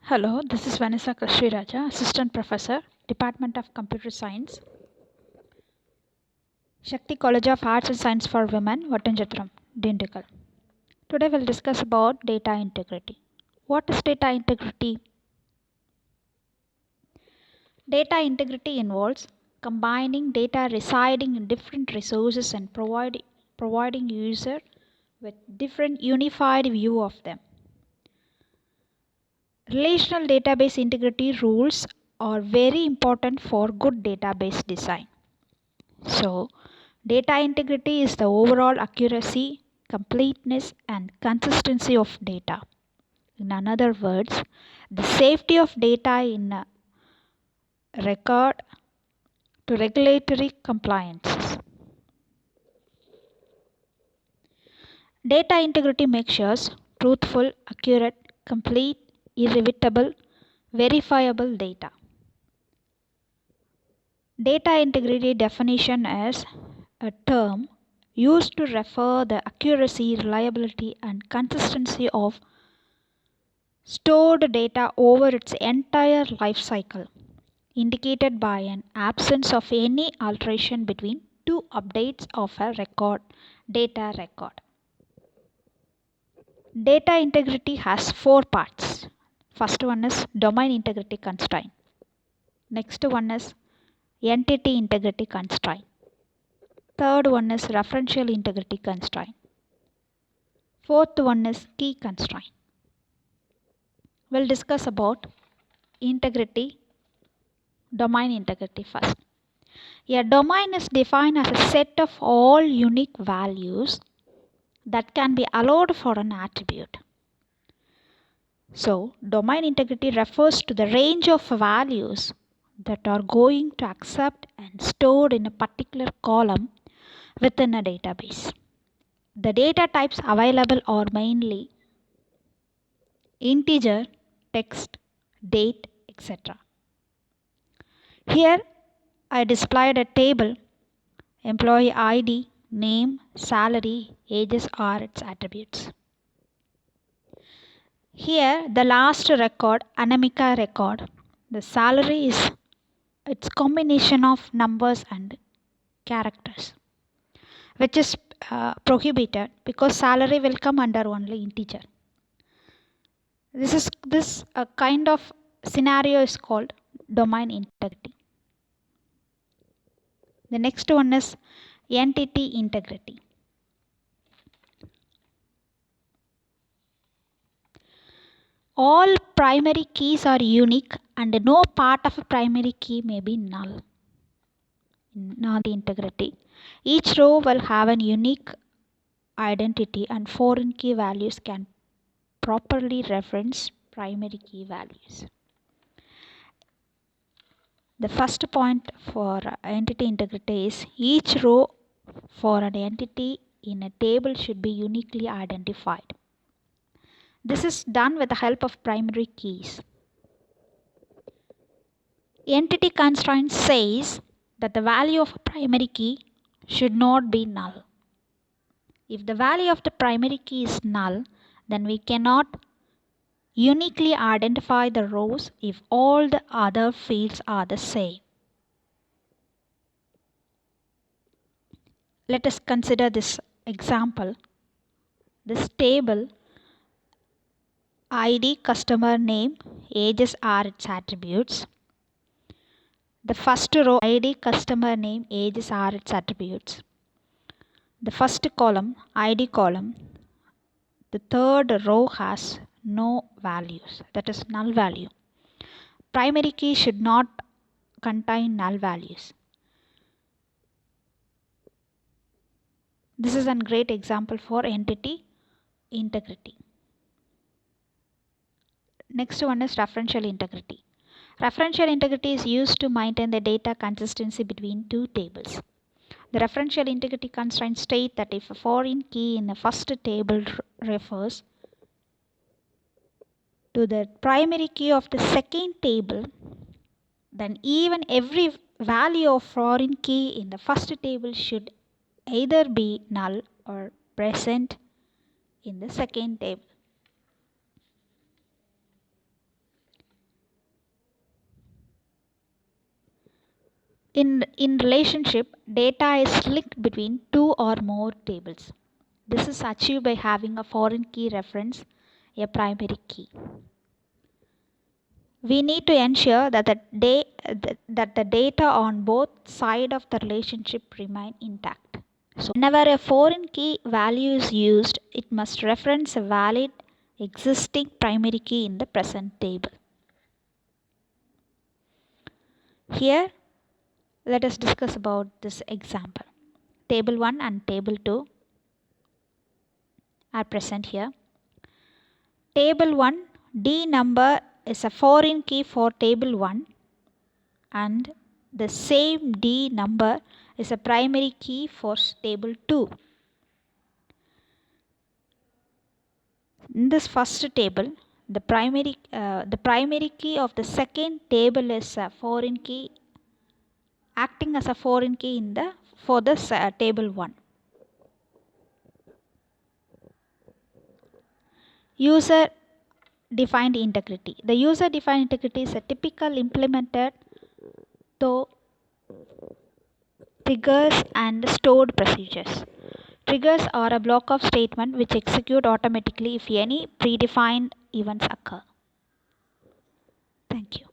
Hello, this is Vanessa Krishiraja, Assistant Professor, Department of Computer Science, Shakti College of Arts and Science for Women, Vattanjathuram, Dindigul. Today we'll discuss about data integrity. What is data integrity? Data integrity involves combining data residing in different resources and providing user with different unified view of them. Relational database integrity rules are very important for good database design. So, data integrity is the overall accuracy, completeness, and consistency of data. In other words, the safety of data in a record to regulatory compliances. Data integrity makes sure truthful, accurate, complete, irrevocable, verifiable data. Data integrity definition is a term used to refer the accuracy, reliability, and consistency of stored data over its entire life cycle, indicated by an absence of any alteration between two updates of a data record. Data integrity has four parts. First one is domain integrity constraint. Next one is entity integrity constraint. Third one is referential integrity constraint. Fourth one is key constraint. We'll discuss about domain integrity first. A domain is defined as a set of all unique values that can be allowed for an attribute. So, domain integrity refers to the range of values that are going to accept and stored in a particular column within a database. The data types available are mainly integer, text, date, etc. Here I displayed a table. Employee ID, name, salary, ages are its attributes. Here the last record, Anamika record, the salary is its combination of numbers and characters, which is prohibited because salary will come under only integer. This kind of scenario is called domain integrity. The next one is entity integrity. All primary keys are unique and no part of a primary key may be null. In integrity, each row will have a unique identity and foreign key values can properly reference primary key values. The first point for entity integrity is each row for an entity in a table should be uniquely identified. This is done with the help of primary keys. Entity constraint says that the value of a primary key should not be null. If the value of the primary key is null, then we cannot uniquely identify the rows if all the other fields are the same. Let us consider this example. This table ID, customer name, ages are its attributes. The first row ID, customer name, ages are its attributes. The first column ID column, the third row has no values, that is null value. Primary key should not contain null values. This is a great example for entity integrity. Next one is referential integrity. Referential integrity is used to maintain the data consistency between two tables. The referential integrity constraints state that if a foreign key in the first table refers to the primary key of the second table, then even every value of foreign key in the first table should either be null or present in the second table. In relationship, data is linked between two or more tables. This is achieved by having a foreign key reference, a primary key. We need to ensure that the data on both sides of the relationship remain intact. So whenever a foreign key value is used, it must reference a valid existing primary key in the present table. Here, let us discuss about this example. Table 1 and table 2 are present here. Table 1, D number is a foreign key for table 1 and the same D number is a primary key for table 2. In this first table, the primary key of the second table is a foreign key, acting as a foreign key for this table 1. User defined integrity. The user defined integrity is a typical implemented though triggers and stored procedures. Triggers are a block of statement which execute automatically if any predefined events occur. Thank you.